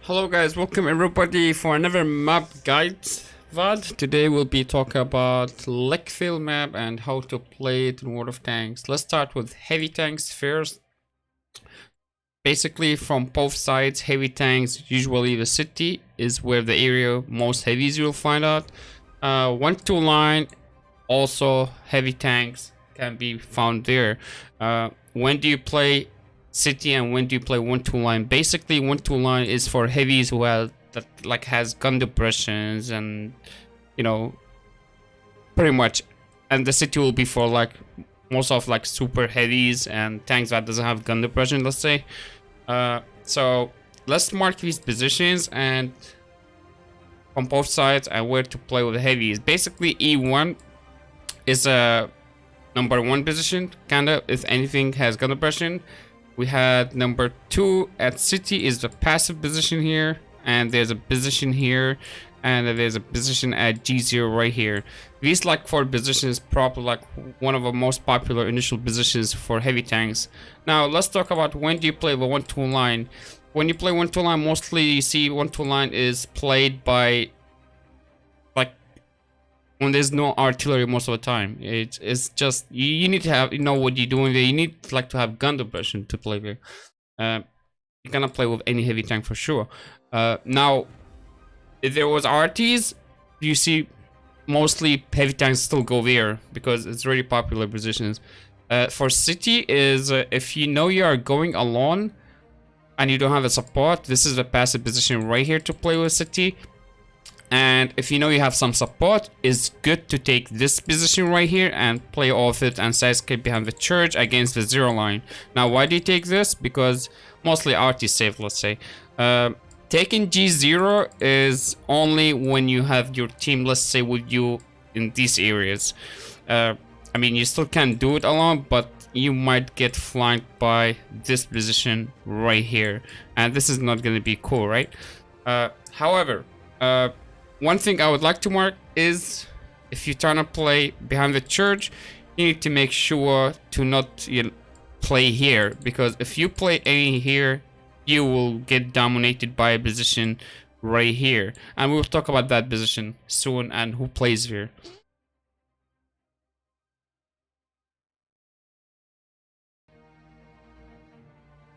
Hello guys, welcome everybody for another map guide VOD. Today we'll be talking about Lakeville map and how to play it in World of Tanks. Let's start with heavy tanks first. Basically from both sides, heavy tanks, usually the city is where the area most heavies you'll find out. 1-2 line, also heavy tanks can be found there. When do you play city and when do you play 1-2 line? Basically 1-2 line is for heavies who have that like has gun depressions and pretty much, and the city will be for like most of like super heavies and tanks that doesn't have gun depression, let's say. So let's mark these positions and on both sides and where to play with the heavies. Basically E1 is a number 1 position, kinda, if anything has gun depression. We had number 2 at city is the passive position here, and there's a position here, and there's a position at G0 right here. These like 4 positions probably like one of the most popular initial positions for heavy tanks. Now let's talk about when do you play the 1-2 line. When you play 1-2 line, mostly you see 1-2 line is played by like when there's no artillery most of the time. It's just you need to have what you're doing there. You need like to have gun depression to play there. You cannot play with any heavy tank for sure. Now if there was RTs, you see mostly heavy tanks still go there because it's really popular positions. For city is if you are going alone and you don't have a support, this is the passive position right here to play with city. And if you have some support, it's good to take this position right here and play off it and sidescape behind the church against the 0 line. Now why do you take this? Because mostly RT safe, let's say. Taking G0 is only when you have your team, let's say, with you in these areas. I mean, you still can do it alone, but you might get flanked by this position right here, and this is not going to be cool, right? However, one thing I would like to mark is if you're trying to play behind the church, you need to make sure to not play here, because if you play any here, you will get dominated by a position right here, and we'll talk about that position soon and who plays here.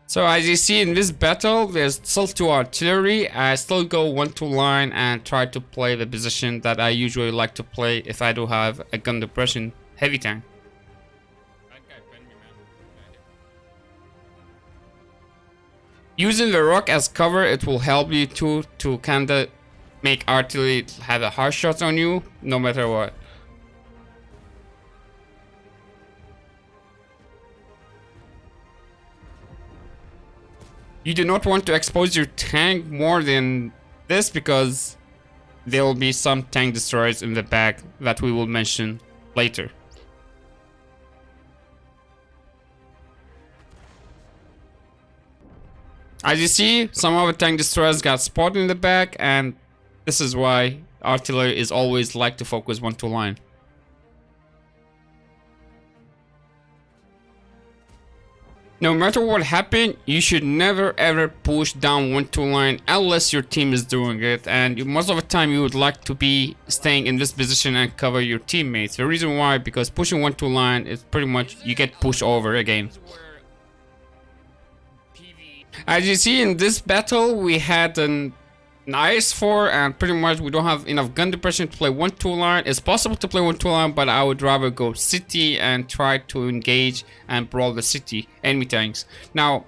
So as you see in this battle, there's still 2 artillery. I still go 1-2 line and try to play the position that I usually like to play if I do have a gun depression heavy tank. Using the rock as cover, it will help you to kinda make artillery have a hard shots on you no matter what. You do not want to expose your tank more than this because there will be some tank destroyers in the back that we will mention later. As you see, some of the tank destroyers got spotted in the back, and this is why artillery is always like to focus 1-2 line. No matter what happened, you should never ever push down 1-2 line unless your team is doing it, and most of the time you would like to be staying in this position and cover your teammates. The reason why, because pushing 1-2 line is pretty much you get pushed over again. As you see in this battle, we had an IS-4 and pretty much we don't have enough gun depression to play 1-2 line. It's possible to play 1-2 line, but I would rather go city and try to engage and brawl the city enemy tanks. Now,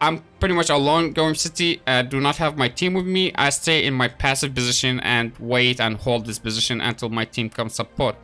I'm pretty much alone going city. I do not have my team with me. I stay in my passive position and wait and hold this position until my team comes support.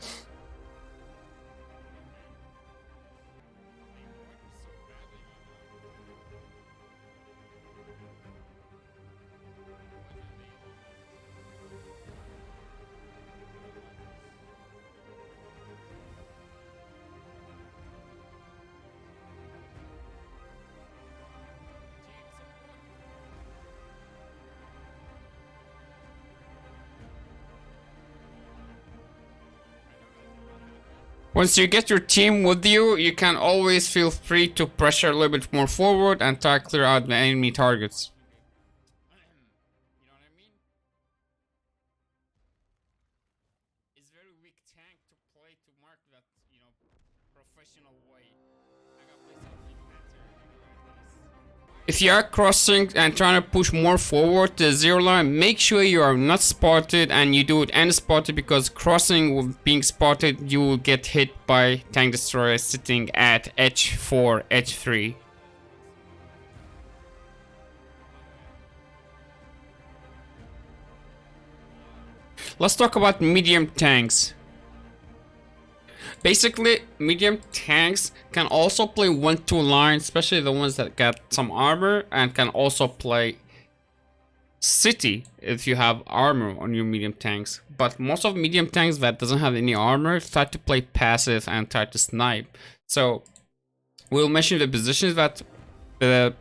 Once you get your team with you, you can always feel free to pressure a little bit more forward and try to clear out the enemy targets. If you are crossing and trying to push more forward to the zero line, make sure you are not spotted and you do it unspotted, because crossing with being spotted, you will get hit by tank destroyers sitting at H4, H3. Let's talk about medium tanks. Basically, medium tanks can also play 1-2 line, especially the ones that got some armor, and can also play city if you have armor on your medium tanks. But most of medium tanks that doesn't have any armor try to play passive and try to snipe. So we'll mention the positions that the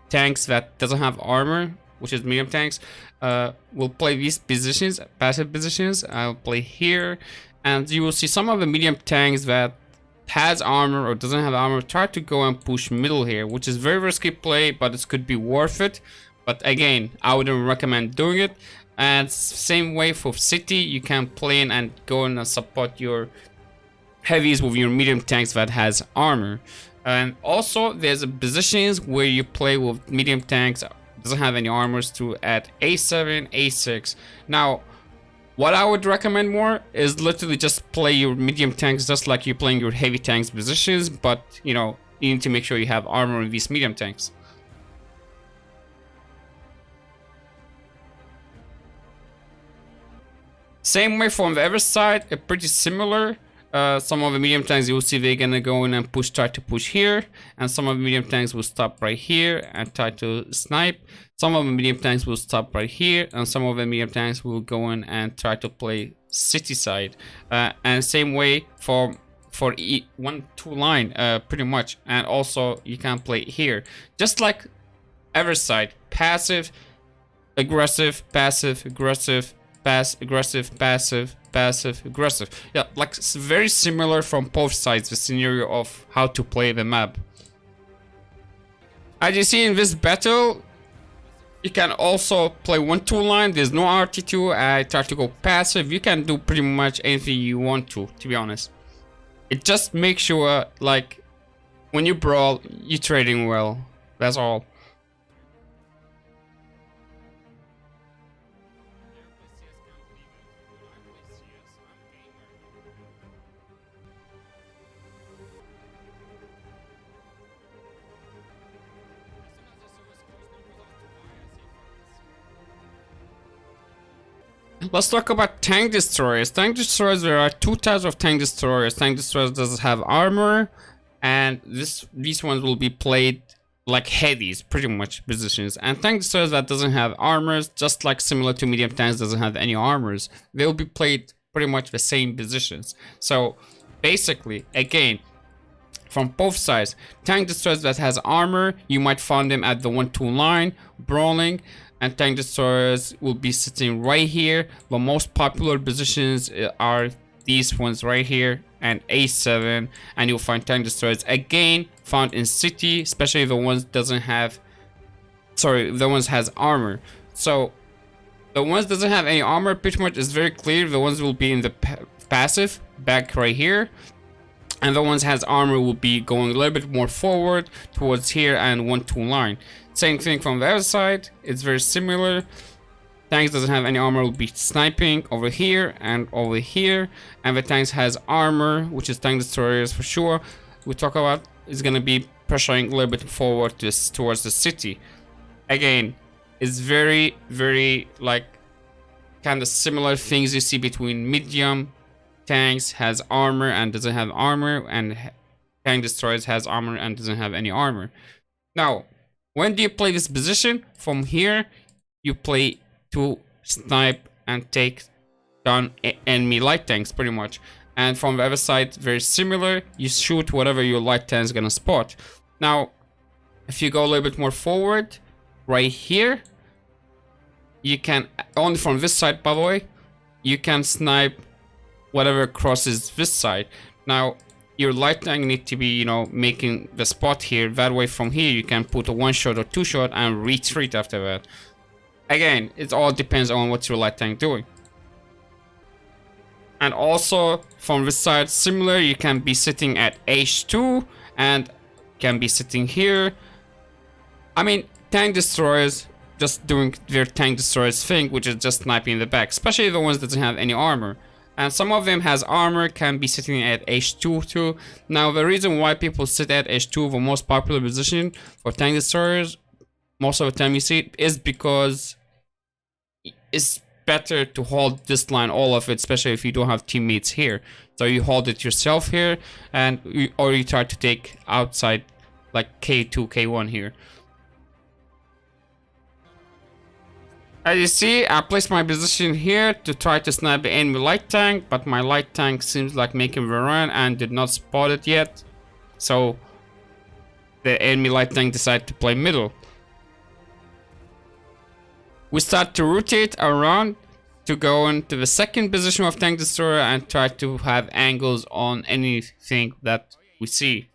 tanks that doesn't have armor, which is medium tanks, will play these positions, passive positions. I'll play here. And you will see some of the medium tanks that has armor or doesn't have armor try to go and push middle here, which is very risky play, but it could be worth it. But again, I wouldn't recommend doing it. And same way for city, you can play in and go in and support your heavies with your medium tanks that has armor. And also there's positions where you play with medium tanks doesn't have any armors to at A7, A6. Now what I would recommend more is literally just play your medium tanks just like you're playing your heavy tanks positions, but you know, you need to make sure you have armor in these medium tanks. Same way from the other side, pretty similar. Some of the medium tanks you will see they're gonna go in and try to push here, and some of the medium tanks will stop right here and try to snipe. Some of the medium tanks will stop right here, and some of the medium tanks will go in and try to play city side. And same way for 1-2 line, pretty much. And also you can play here, just like other side, passive, aggressive, passive, aggressive, aggressive, passive, passive, aggressive. Yeah, like very similar from both sides, the scenario of how to play the map. As you see in this battle, you can also play 1-2 line. There's no RT2. I try to go passive. You can do pretty much anything you want to be honest. It just makes sure, like, when you brawl, you're trading well. That's all. Let's talk about tank destroyers. Tank destroyers, there are two types of tank destroyers. Tank destroyers does have armor, and these ones will be played like heavies, pretty much positions. And tank destroyers that doesn't have armors, just like similar to medium tanks doesn't have any armors, they will be played pretty much the same positions. So basically, again, from both sides, tank destroyers that has armor, you might find them at the 1-2 line, brawling. And tank destroyers will be sitting right here. The most popular positions are these ones right here and A7, and you'll find tank destroyers again found in city, especially the ones doesn't have, sorry, the ones has armor. So the ones doesn't have any armor pretty much is very clear. The ones will be in the passive back right here, and the ones has armor will be going a little bit more forward towards here and 1-2 line. Same thing from the other side, it's very similar. Tanks doesn't have any armor will be sniping over here and over here, and the tanks has armor, which is tank destroyers for sure. We talk about is gonna be pressuring a little bit forward towards the city. Again, it's very like kind of similar things you see between medium tanks has armor and doesn't have armor, and tank destroyers has armor and doesn't have any armor. Now, when do you play this position? From here, you play to snipe and take down enemy light tanks pretty much. And from the other side, very similar, you shoot whatever your light tank is gonna spot. Now, if you go a little bit more forward, right here, you can, only from this side by the way, you can snipe whatever crosses this side. Now, your light tank need to be, you know, making the spot here. That way from here you can put a 1-shot or 2-shot and retreat after that. Again, it all depends on what your light tank doing. And also from this side, similar, you can be sitting at H2 and can be sitting here. I mean, tank destroyers just doing their tank destroyers thing, which is just sniping in the back, especially the ones that don't have any armor. And some of them has armor, can be sitting at H2 too. Now the reason why people sit at H2, the most popular position for tank destroyers, most of the time you see it, is because it's better to hold this line, all of it, especially if you don't have teammates here. So you hold it yourself here, and or you try to take outside like K2, K1 here. As you see, I placed my position here to try to snipe the enemy light tank, but my light tank seems like making the run and did not spot it yet. So the enemy light tank decided to play middle. We start to rotate around to go into the second position of tank destroyer and try to have angles on anything that we see.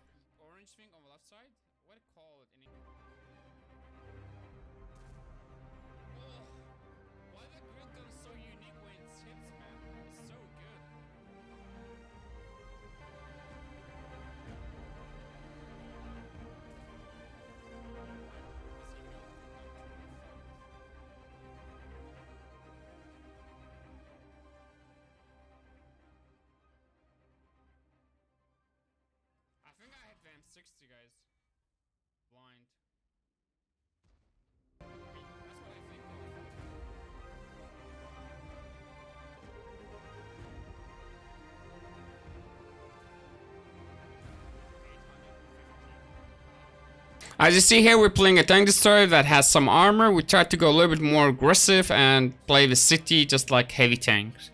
M60, guys. Blind. That's what I think of. As you see here, we're playing a tank destroyer that has some armor. We try to go a little bit more aggressive and play the city just like heavy tanks.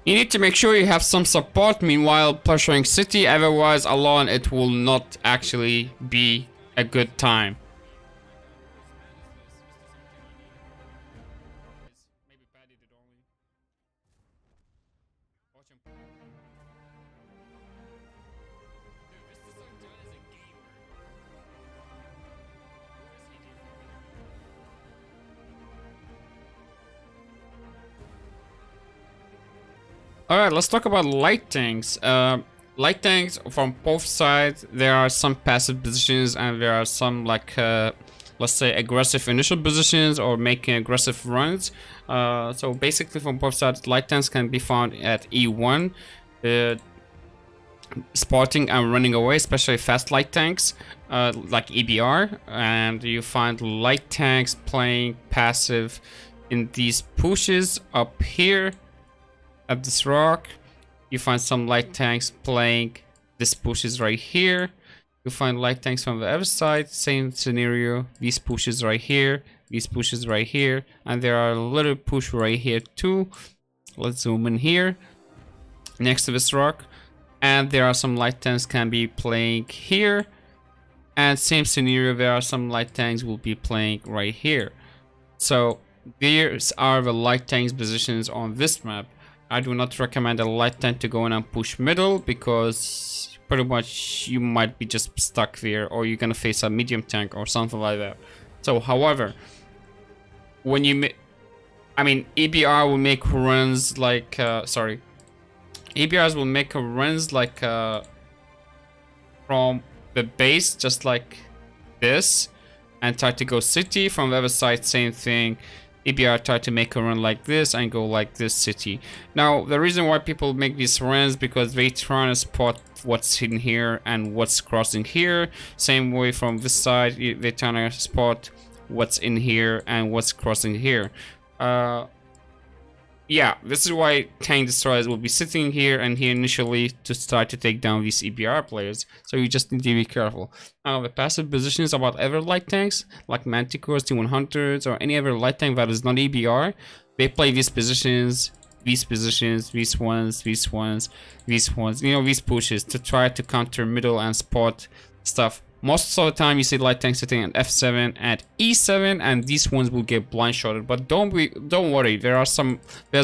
You need to make sure you have some support meanwhile pressuring city, otherwise alone it will not actually be a good time. Alright, let's talk about light tanks. Light tanks from both sides, there are some passive positions and there are some like, let's say aggressive initial positions or making aggressive runs. So basically from both sides, light tanks can be found at E1, spotting and running away, especially fast light tanks like EBR. And you find light tanks playing passive in these pushes up here. At this rock, you find some light tanks playing this pushes right here. You find light tanks from the other side, same scenario. These pushes right here, these pushes right here, and there are a little push right here too. Let's zoom in here, next to this rock, and there are some light tanks can be playing here. And same scenario, there are some light tanks will be playing right here. So these are the light tanks positions on this map. I do not recommend a light tank to go in and push middle because pretty much you might be just stuck there, or you're gonna face a medium tank or something like that. So however, when you EBR will make runs like EBRs will make runs like from the base just like this and try to go city. From the other side, same thing. EBR try to make a run like this and go like this city. Now the reason why people make these runs because they try to spot what's in here and what's crossing here. Same way from this side, they try to spot what's in here and what's crossing here. Yeah, this is why tank destroyers will be sitting here and here initially to start to take down these EBR players. So you just need to be careful. Now the passive positions about other light tanks like Manticores, T100s, or any other light tank that is not EBR, they play these positions, these ones, you know, these pushes to try to counter middle and spot stuff. Most of the time you see light tanks sitting at F7 at E7 and these ones will get blind shotted, but don't worry, there's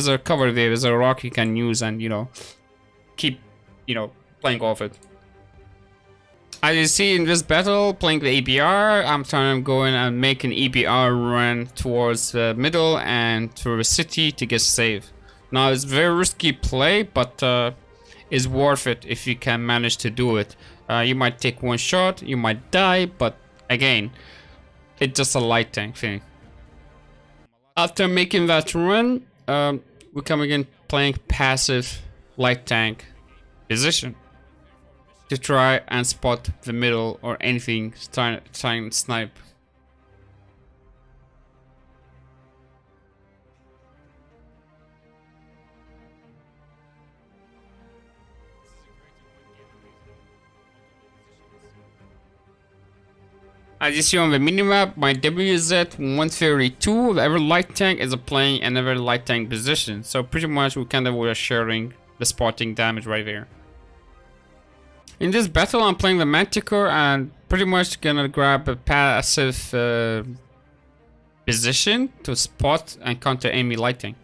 a cover there, there's a rock you can use and, you know, keep, you know, playing off it. As you see in this battle, playing the EBR, I'm trying to go in and make an EBR run towards the middle and to the city to get safe. Now it's very risky play, but it's worth it if you can manage to do it. You might take one shot, you might die, but again, it's just a light tank thing. After making that run, we're coming in playing passive light tank position to try and spot the middle or anything, try and snipe. As you see on the minimap, my WZ-132, every light tank is playing another light tank position. So pretty much we're sharing the spotting damage right there. In this battle, I'm playing the Manticore and pretty much gonna grab a passive position to spot and counter enemy light tank.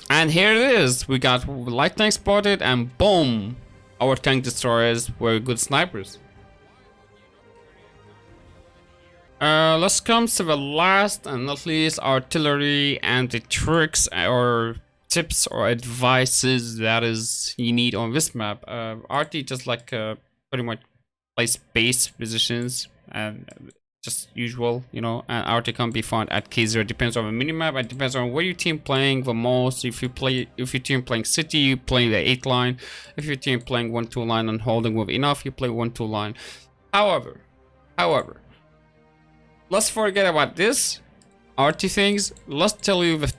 And here it is, we got light tank spotted and boom! Our tank destroyers were good snipers. Let's come to the last and not least, artillery and the tricks or tips or advices that is you need on this map. RT just like pretty much place base positions and just usual, you know, and RT can be found at K0. Depends on the minimap. It depends on where your team playing the most. If your team playing city, you play the 8 line. If your team playing 1-2 line and holding with enough, you play 1-2 line. However, let's forget about this RT things. Let's tell you the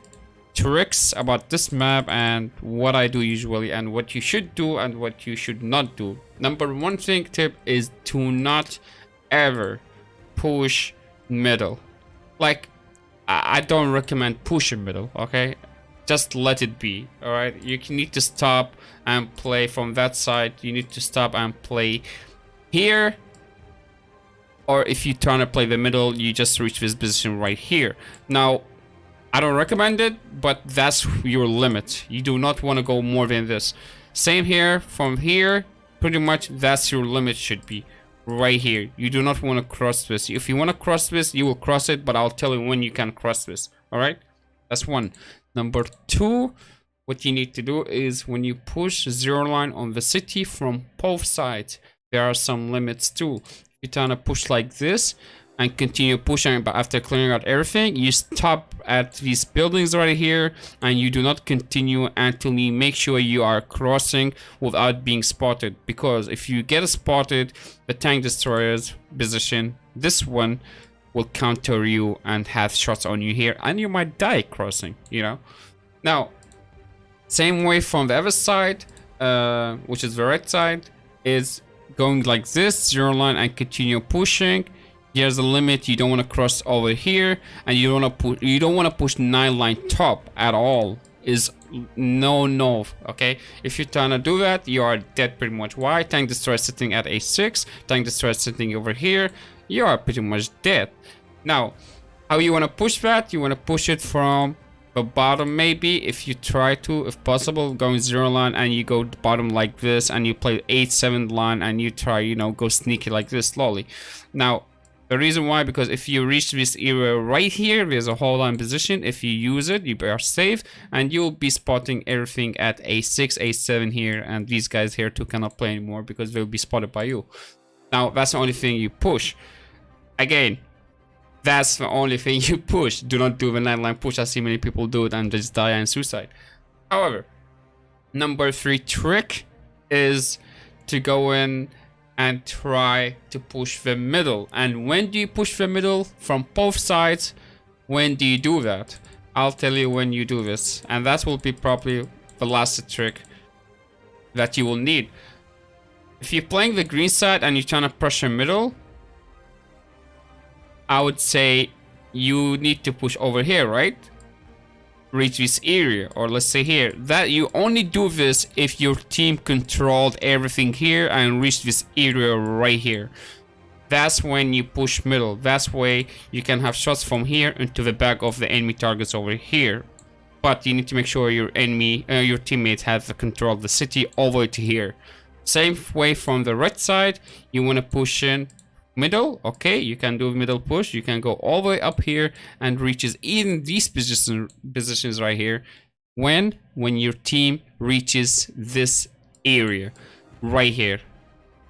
tricks about this map and what I do usually and what you should do and what you should not do. Number one thing tip is to not ever push middle. Like, I don't recommend pushing middle, okay? Just let it be, alright? You need to stop and play from that side. You need to stop and play here. Or if you're trying to play the middle, you just reach this position right here. Now, I don't recommend it, but that's your limit. You do not want to go more than this. Same here, from here, pretty much that's your limit should be. Right here, you do not want to cross this. If you want to cross this, you will cross it, but I'll tell you when you can cross this. All right, that's one. Number two, what you need to do is when you push zero line on the city from both sides, there are some limits too. You're trying to push like this and continue pushing, but after clearing out everything, you stop at these buildings right here and you do not continue until you make sure you are crossing without being spotted. Because if you get spotted, the tank destroyer's position, this one, will counter you and have shots on you here and you might die crossing, you know. Now, same way from the other side, which is the right side, is going like this, zero line and continue pushing. Here's the limit. You don't want to cross over here, and you don't want to push 9 line top at all. Is no. Okay, if you're trying to do that, you are dead pretty much. Why? Tank destroyer sitting at A6, tank destroyer sitting over here. You are pretty much dead. Now, how you want to push that? You want to push it from the bottom, maybe, if you try to, if possible, going zero line and you go bottom like this, and you play 8-7 line and you try, you know, go sneaky like this slowly. Now, the reason why, because if you reach this area right here, there's a hold line position. If you use it, you are safe, and you'll be spotting everything at A6, A7 here, and these guys here too cannot play anymore because they'll be spotted by you. Now, that's the only thing you push. Again, that's the only thing you push. Do not do the 9 line push. I see many people do it and just die and suicide. However, number 3 trick is to go in and try to push the middle. And when do you push the middle? From both sides. When do you do that? I'll tell you when you do this, and that will be probably the last trick that you will need. If you're playing the green side and you're trying to pressure middle, I would say you need to push over here, right? Reach this area, or let's say here. That you only do this if your team controlled everything here and reach this area right here. That's when you push middle. That's way you can have shots from here into the back of the enemy targets over here. but you need to make sure your enemy, your teammates have the control of the city all the way to here. Same way from the right side, you want to push in middle. Okay, you can do middle push. You can go all the way up here and reaches in these positions right here. When your team reaches this area right here,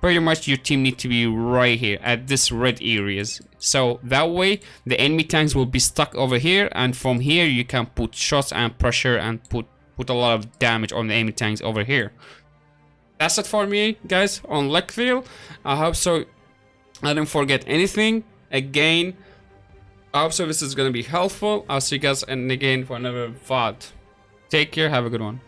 pretty much your team need to be right here at this red areas, so that way the enemy tanks will be stuck over here, and from here you can put shots and pressure and put a lot of damage on the enemy tanks over here. That's it for me, guys, on Lakeville. I hope so I didn't forget anything. Again, I hope so this is gonna be helpful. I'll see you guys again for another VOD. Take care, have a good one.